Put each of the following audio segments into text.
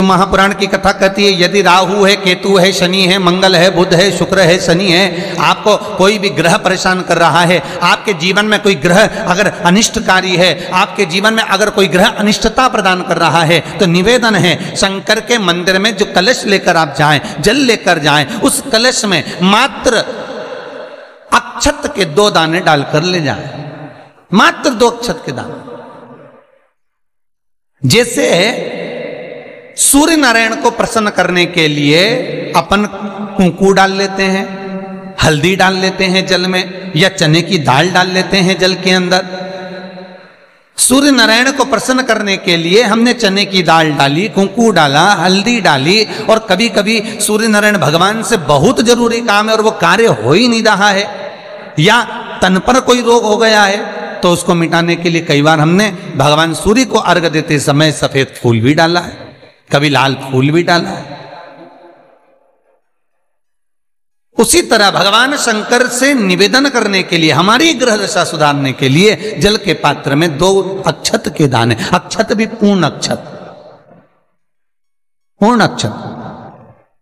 महापुराण की कथा कहती है यदि राहु है, केतु है, शनि है, मंगल है, बुध है, शुक्र है, शनि है, आपको कोई भी ग्रह परेशान कर रहा है, आपके जीवन में कोई ग्रह अगर अनिष्टकारी है, आपके जीवन में अगर कोई ग्रह अनिष्टता प्रदान कर रहा है, तो निवेदन है शंकर के मंदिर में जो कलश लेकर आप जाएं, जल लेकर जाएं, उस कलश में मात्र अक्षत के 2 दाने डालकर ले जाएं, मात्र 2 अक्षत के दाने। जैसे सूर्य नारायण को प्रसन्न करने के लिए अपन कुंकू डाल लेते हैं, हल्दी डाल लेते हैं जल में, या चने की दाल डाल लेते हैं जल के अंदर। सूर्य नारायण को प्रसन्न करने के लिए हमने चने की दाल डाली, कुंकू डाला, हल्दी डाली, और कभी कभी सूर्य नारायण भगवान से बहुत जरूरी काम है और वो कार्य हो ही नहीं रहा है, या तन पर कोई रोग हो गया है, तो उसको मिटाने के लिए कई बार हमने भगवान सूर्य को अर्घ देते समय सफेद फूल भी डाला है, कभी लाल फूल भी डाला है। उसी तरह भगवान शंकर से निवेदन करने के लिए, हमारी ग्रह दशा सुधारने के लिए जल के पात्र में 2 अक्षत के दाने, अक्षत भी पूर्ण अक्षत, पूर्ण अक्षत,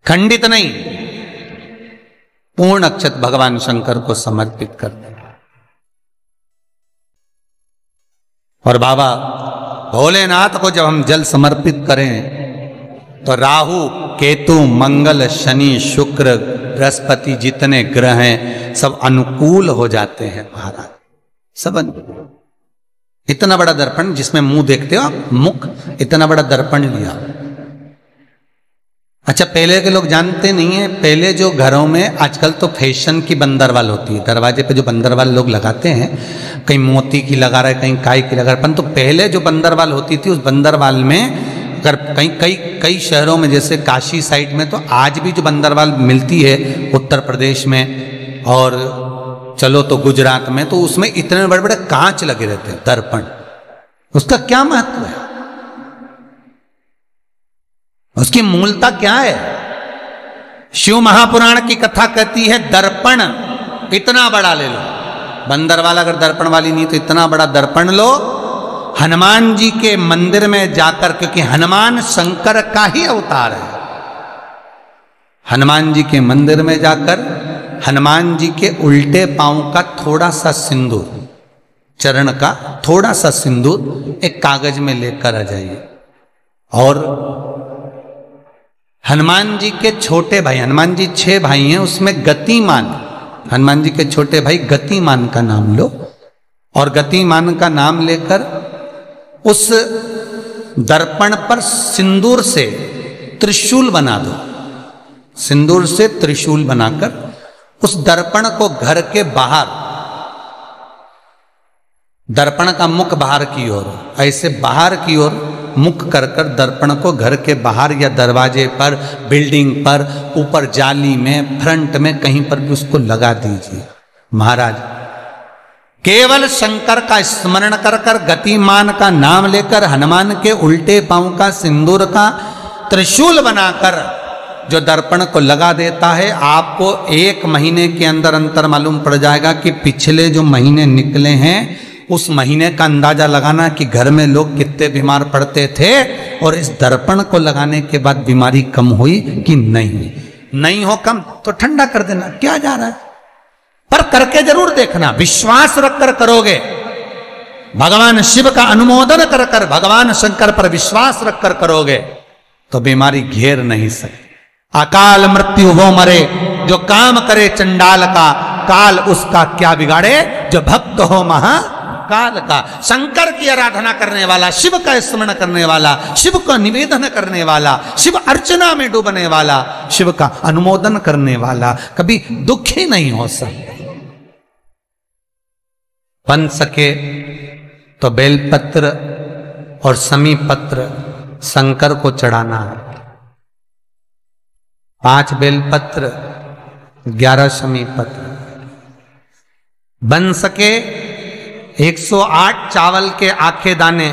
खंडित नहीं, पूर्ण अक्षत भगवान शंकर को समर्पित कर दें। और बाबा भोलेनाथ को जब हम जल समर्पित करें तो राहु, केतु, मंगल, शनि, शुक्र, बृहस्पति जितने ग्रह हैं सब अनुकूल हो जाते हैं महाराज, सब अनुकूल। इतना बड़ा दर्पण जिसमें मुंह देखते हो आप, मुख, इतना बड़ा दर्पण लिया। अच्छा, पहले के लोग जानते नहीं है, पहले जो घरों में, आजकल तो फैशन की बंदरवाल होती है, दरवाजे पे जो बंदरवाल लोग लगाते हैं, कहीं मोती की लगा रहा है, कहीं काय की लगा रहा है, तो पहले जो बंदरवाल होती थी, उस बंदरवाल में अगर कई शहरों में, जैसे काशी साइड में, तो आज भी जो बंदरवाल मिलती है उत्तर प्रदेश में, और चलो तो गुजरात में, तो उसमें इतने बड़े बड़े कांच लगे रहते हैं, दर्पण। उसका क्या महत्व है, उसकी मूलता क्या है? शिव महापुराण की कथा कहती है दर्पण इतना बड़ा ले लो, बंदरवाल अगर दर्पण वाली नहीं तो इतना बड़ा दर्पण लो, हनुमान जी के मंदिर में जाकर, क्योंकि हनुमान शंकर का ही अवतार है, हनुमान जी के मंदिर में जाकर हनुमान जी के उल्टे पांव का थोड़ा सा सिंदूर, चरण का थोड़ा सा सिंदूर एक कागज में लेकर आ जाइए, और हनुमान जी के छोटे भाई, हनुमान जी 6 भाई हैं, उसमें गतिमान, हनुमान जी के छोटे भाई गतिमान का नाम लो, और गतिमान का नाम लेकर उस दर्पण पर सिंदूर से त्रिशूल बना दो, सिंदूर से त्रिशूल बनाकर उस दर्पण को घर के बाहर, दर्पण का मुख बाहर की ओर, ऐसे बाहर की ओर मुख कर कर दर्पण को घर के बाहर या दरवाजे पर, बिल्डिंग पर, ऊपर जाली में, फ्रंट में, कहीं पर भी उसको लगा दीजिए। महाराज केवल शंकर का स्मरण कर कर, गतिमान का नाम लेकर, हनुमान के उल्टे पांव का सिंदूर का त्रिशूल बनाकर जो दर्पण को लगा देता है, आपको 1 महीने के अंदर अंतर मालूम पड़ जाएगा कि पिछले जो महीने निकले हैं उस महीने का अंदाजा लगाना कि घर में लोग कितने बीमार पड़ते थे, और इस दर्पण को लगाने के बाद बीमारी कम हुई कि नहीं हो कम तो ठंडा कर देना, क्या जा रहा है, पर करके जरूर देखना, विश्वास रखकर करोगे, भगवान शिव का अनुमोदन कर कर, भगवान शंकर पर विश्वास रखकर करोगे तो बीमारी घेर नहीं सकती। अकाल मृत्यु वो मरे जो काम करे चंडाल का, काल उसका क्या बिगाड़े जो भक्त हो महाकाल का। शंकर की आराधना करने वाला, शिव का स्मरण करने वाला, शिव का निवेदन करने वाला, शिव अर्चना में डूबने वाला, शिव का अनुमोदन करने वाला कभी दुखी नहीं हो सकता। बन सके तो बेलपत्र और समी पत्र शंकर को चढ़ाना है, 5 बेलपत्र, 11 समी पत्र। बन सके 108 चावल के आखे दाने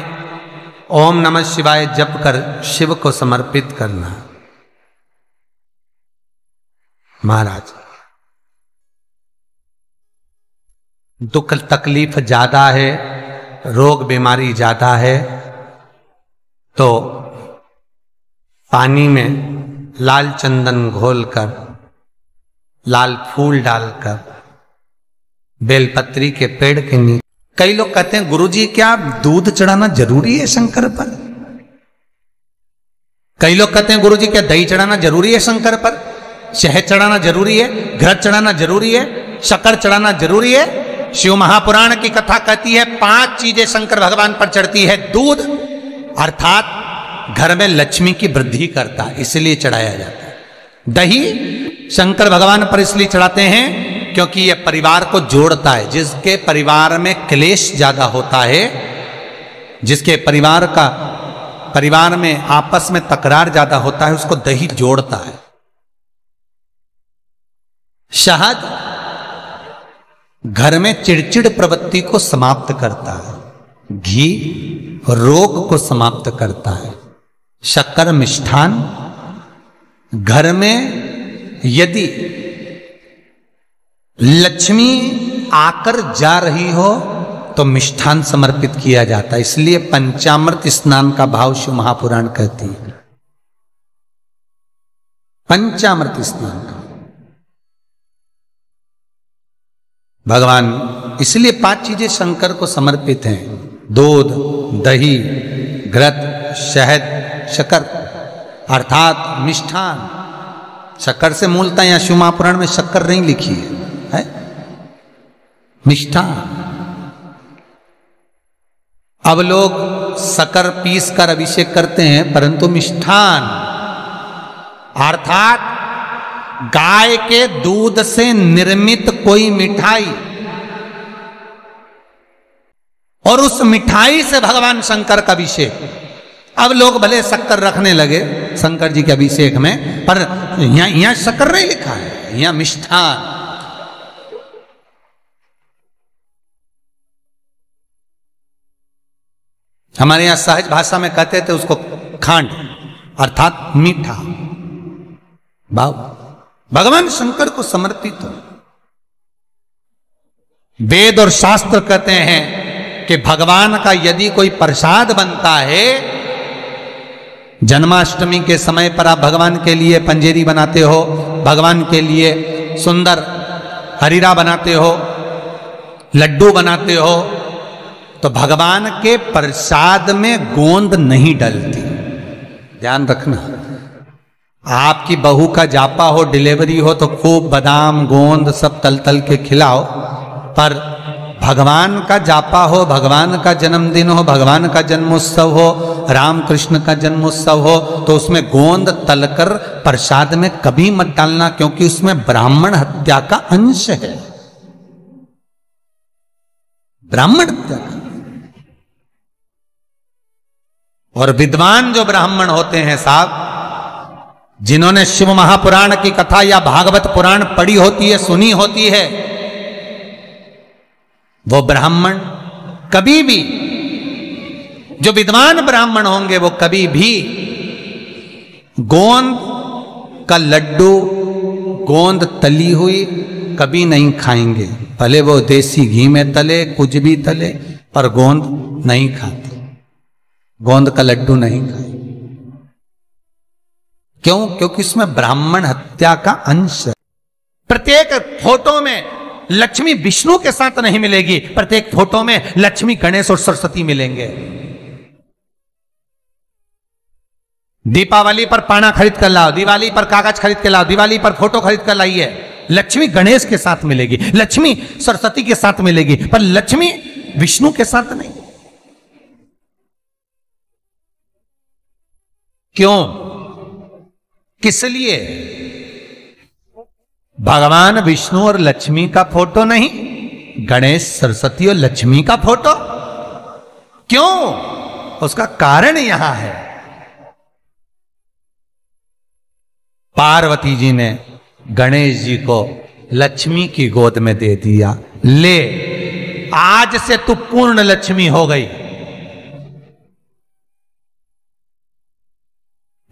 ओम नमः शिवाय जप कर शिव को समर्पित करना। महाराज दुख तकलीफ ज्यादा है, रोग बीमारी ज्यादा है, तो पानी में लाल चंदन घोलकर, लाल फूल डालकर, बेलपत्री के पेड़ के नीचे। कई लोग कहते हैं गुरुजी क्या दूध चढ़ाना जरूरी है शंकर पर? कई लोग कहते हैं गुरुजी क्या दही चढ़ाना जरूरी है शंकर पर? शहद चढ़ाना जरूरी है? घृत चढ़ाना जरूरी है? शक्कर चढ़ाना जरूरी है? शिव महापुराण की कथा कहती है 5 चीजें शंकर भगवान पर चढ़ती है। दूध अर्थात घर में लक्ष्मी की वृद्धि करता है, इसलिए चढ़ाया जाता है। दही शंकर भगवान पर इसलिए चढ़ाते हैं क्योंकि यह परिवार को जोड़ता है। जिसके परिवार में क्लेश ज्यादा होता है, जिसके परिवार में आपस में तकरार ज्यादा होता है, उसको दही जोड़ता है। शहद घर में चिड़चिड़ प्रवृत्ति को समाप्त करता है। घी रोग को समाप्त करता है। शक्कर मिष्ठान घर में यदि लक्ष्मी आकर जा रही हो तो मिष्ठान समर्पित किया जाता है। इसलिए पंचामृत स्नान का भाव शिव महापुराण कहती है। पंचामृत स्नान का भगवान, इसलिए 5 चीजें शंकर को समर्पित हैं। दूध, दही, घृत, शहद, शक्कर अर्थात मिष्ठान। शक्कर से मूलतः यहां शिव महापुराण में शक्कर नहीं लिखी है, मिष्ठान। अब लोग शक्कर पीस कर अभिषेक करते हैं, परंतु मिष्ठान अर्थात गाय के दूध से निर्मित कोई मिठाई, और उस मिठाई से भगवान शंकर का अभिषेक। अब लोग भले शक्कर रखने लगे शंकर जी के अभिषेक में, पर यहां शक्कर नहीं लिखा है, यहां मिष्ठान। हमारे यहां सहज भाषा में कहते थे उसको खांड अर्थात मीठा। भाव भगवान शंकर को समर्पित हो। वेद और शास्त्र कहते हैं कि भगवान का यदि कोई प्रसाद बनता है, जन्माष्टमी के समय पर आप भगवान के लिए पंजेरी बनाते हो, भगवान के लिए सुंदर हरीरा बनाते हो, लड्डू बनाते हो, तो भगवान के प्रसाद में गोंद नहीं डलती। ध्यान रखना, आपकी बहू का जापा हो, डिलीवरी हो, तो खूब बादाम गोंद सब तल तल के खिलाओ, पर भगवान का जापा हो, भगवान का जन्मदिन हो, भगवान का जन्मोत्सव हो, राम कृष्ण का जन्मोत्सव हो, तो उसमें गोंद तलकर प्रसाद में कभी मत डालना, क्योंकि उसमें ब्राह्मण हत्या का अंश है। ब्राह्मण हत्या का। और विद्वान जो ब्राह्मण होते हैं साहब, जिन्होंने शिव महापुराण की कथा या भागवत पुराण पढ़ी होती है, सुनी होती है, वो ब्राह्मण कभी भी, जो विद्वान ब्राह्मण होंगे वो कभी भी गोंद का लड्डू, गोंद तली हुई कभी नहीं खाएंगे। भले वो देसी घी में तले, कुछ भी तले, पर गोंद नहीं खाते, गोंद का लड्डू नहीं खाए। क्यों? क्योंकि इसमें ब्राह्मण हत्या का अंश है। प्रत्येक फोटो में लक्ष्मी विष्णु के साथ नहीं मिलेगी, प्रत्येक फोटो में लक्ष्मी गणेश और सरस्वती मिलेंगे। दीपावली पर पाना खरीद कर लाओ, दिवाली पर कागज खरीद के लाओ, दिवाली पर फोटो खरीद कर लाइए, लक्ष्मी गणेश के साथ मिलेगी, लक्ष्मी सरस्वती के साथ मिलेगी, पर लक्ष्मी विष्णु के साथ नहीं। क्यों? किस लिए? भगवान विष्णु और लक्ष्मी का फोटो नहीं, गणेश सरस्वती और लक्ष्मी का फोटो। क्यों? उसका कारण यहां है, पार्वती जी ने गणेश जी को लक्ष्मी की गोद में दे दिया। ले, आज से तू पूर्ण लक्ष्मी हो गई।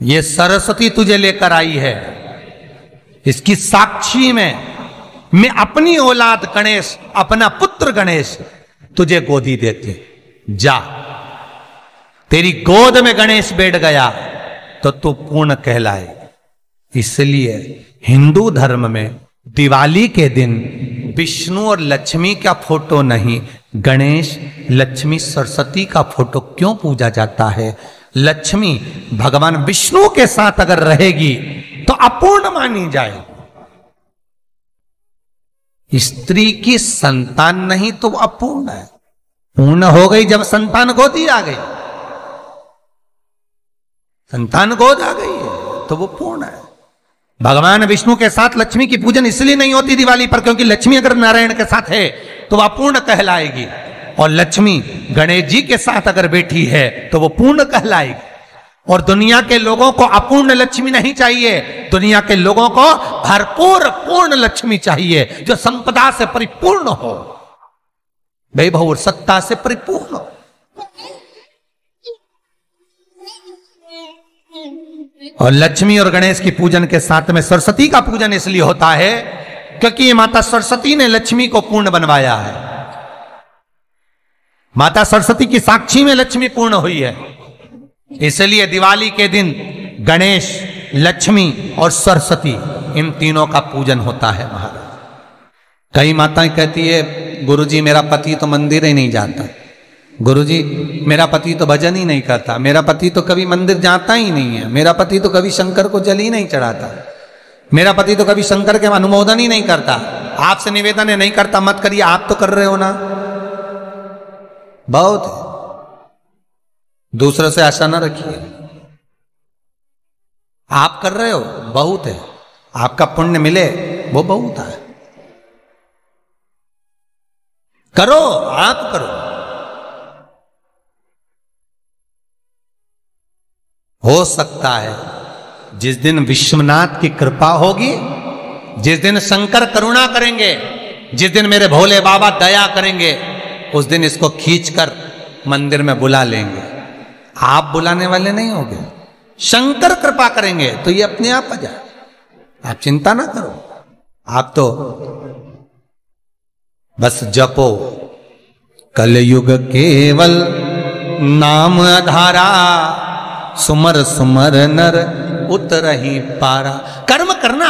ये सरस्वती तुझे लेकर आई है, इसकी साक्षी में मैं अपनी औलाद गणेश, अपना पुत्र गणेश तुझे गोदी देती। जा, तेरी गोद में गणेश बैठ गया, तो तू पूर्ण कहलाए। इसलिए हिंदू धर्म में दिवाली के दिन विष्णु और लक्ष्मी का फोटो नहीं, गणेश, लक्ष्मी, सरस्वती का फोटो क्यों पूजा जाता है? लक्ष्मी भगवान विष्णु के साथ अगर रहेगी तो अपूर्ण मानी जाएगी। स्त्री की संतान नहीं तो अपूर्ण है, पूर्ण हो गई जब संतान गोदी आ गई। संतान गोद आ गई है तो वो पूर्ण है। भगवान विष्णु के साथ लक्ष्मी की पूजन इसलिए नहीं होती दिवाली पर, क्योंकि लक्ष्मी अगर नारायण के साथ है तो वह अपूर्ण कहलाएगी, और लक्ष्मी गणेश जी के साथ अगर बैठी है तो वो पूर्ण कहलाएगी। और दुनिया के लोगों को अपूर्ण लक्ष्मी नहीं चाहिए, दुनिया के लोगों को भरपूर पूर्ण लक्ष्मी चाहिए, जो संपदा से परिपूर्ण हो, वैभव और सत्ता से परिपूर्ण हो। और लक्ष्मी और गणेश की पूजन के साथ में सरस्वती का पूजन इसलिए होता है क्योंकि माता सरस्वती ने लक्ष्मी को पूर्ण बनवाया है। माता सरस्वती की साक्षी में लक्ष्मी पूर्ण हुई है। इसलिए दिवाली के दिन गणेश, लक्ष्मी और सरस्वती, इन तीनों का पूजन होता है महाराज। कई माताएं कहती है गुरुजी मेरा पति तो मंदिर ही नहीं जाता, गुरुजी मेरा पति तो भजन ही नहीं करता, मेरा पति तो कभी मंदिर जाता ही नहीं है, मेरा पति तो कभी शंकर को जल ही नहीं चढ़ाता, मेरा पति तो कभी शंकर के अनुमोदन ही नहीं करता। आपसे निवेदन है नहीं करता मत करिए, आप तो कर रहे हो ना। बहुत है, दूसरों से आशा ना रखिए। आप कर रहे हो बहुत है, आपका पुण्य मिले वो बहुत है। करो, आप करो। हो सकता है जिस दिन विश्वनाथ की कृपा होगी, जिस दिन शंकर करुणा करेंगे, जिस दिन मेरे भोले बाबा दया करेंगे, उस दिन इसको खींचकर मंदिर में बुला लेंगे। आप बुलाने वाले नहीं होंगे, शंकर कृपा करेंगे तो ये अपने आप आ जाए। आप चिंता ना करो, आप तो बस जपो कलयुग केवल नाम आधारा, सुमर सुमर नर उतरहि पारा। कर्म करना